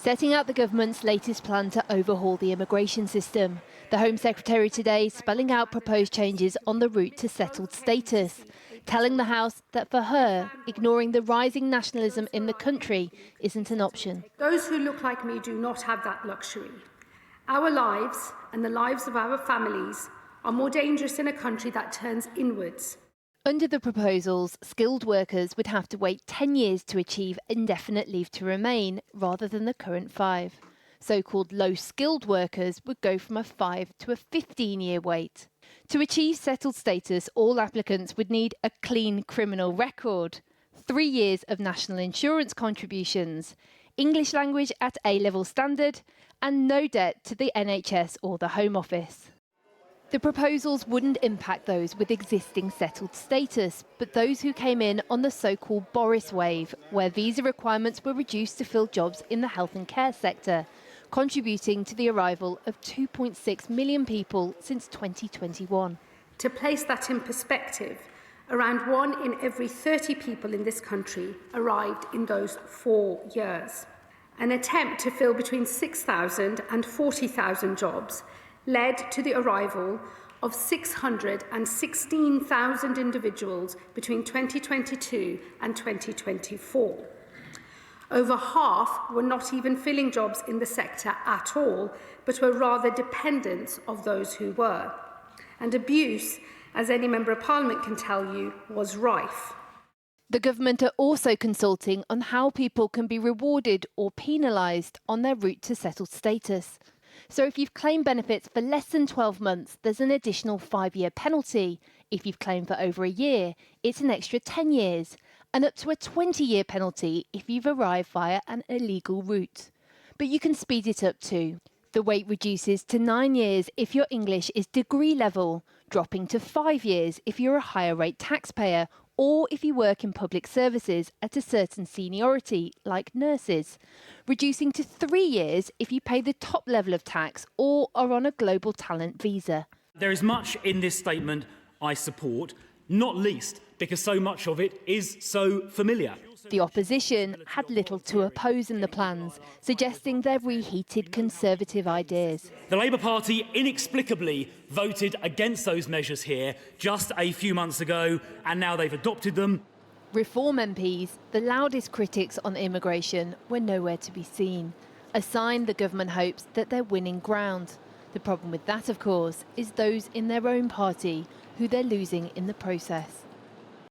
setting out the government's latest plan to overhaul the immigration system. The Home Secretary today spelling out proposed changes on the route to settled status, telling the House that for her, ignoring the rising nationalism in the country isn't an option. Those who look like me do not have that luxury. Our lives and the lives of our families are more dangerous in a country that turns inwards. Under the proposals, skilled workers would have to wait 10 years to achieve indefinite leave to remain rather than the current 5. So-called low-skilled workers would go from a 5 to a 15-year wait. To achieve settled status, all applicants would need a clean criminal record, 3 years of national insurance contributions, English language at A-level standard, and no debt to the NHS or the Home Office. The proposals wouldn't impact those with existing settled status, but those who came in on the so-called Boris wave, where visa requirements were reduced to fill jobs in the health and care sector, contributing to the arrival of 2.6 million people since 2021. To place that in perspective, around 1 in every 30 people in this country arrived in those 4 years. An attempt to fill between 6,000 and 40,000 jobs led to the arrival of 616,000 individuals between 2022 and 2024. Over half were not even filling jobs in the sector at all, but were rather dependents of those who were. And abuse, as any Member of Parliament can tell you, was rife. The government are also consulting on how people can be rewarded or penalised on their route to settled status. So if you've claimed benefits for less than 12 months, there's an additional 5-year penalty. If you've claimed for over a year, it's an extra 10 years, and up to a 20-year penalty if you've arrived via an illegal route. But you can speed it up too. The wait reduces to 9 years if your English is degree level, dropping to 5 years if you're a higher rate taxpayer, or if you work in public services at a certain seniority, like nurses, reducing to 3 years if you pay the top level of tax or are on a global talent visa. There is much in this statement I support, not least because so much of it is so familiar. The opposition had little to oppose in the plans, suggesting they're reheated Conservative ideas. The Labour Party inexplicably voted against those measures here just a few months ago, and now they've adopted them. Reform MPs, the loudest critics on immigration, were nowhere to be seen. A sign the government hopes that they're winning ground. The problem with that, of course, is those in their own party, who they're losing in the process.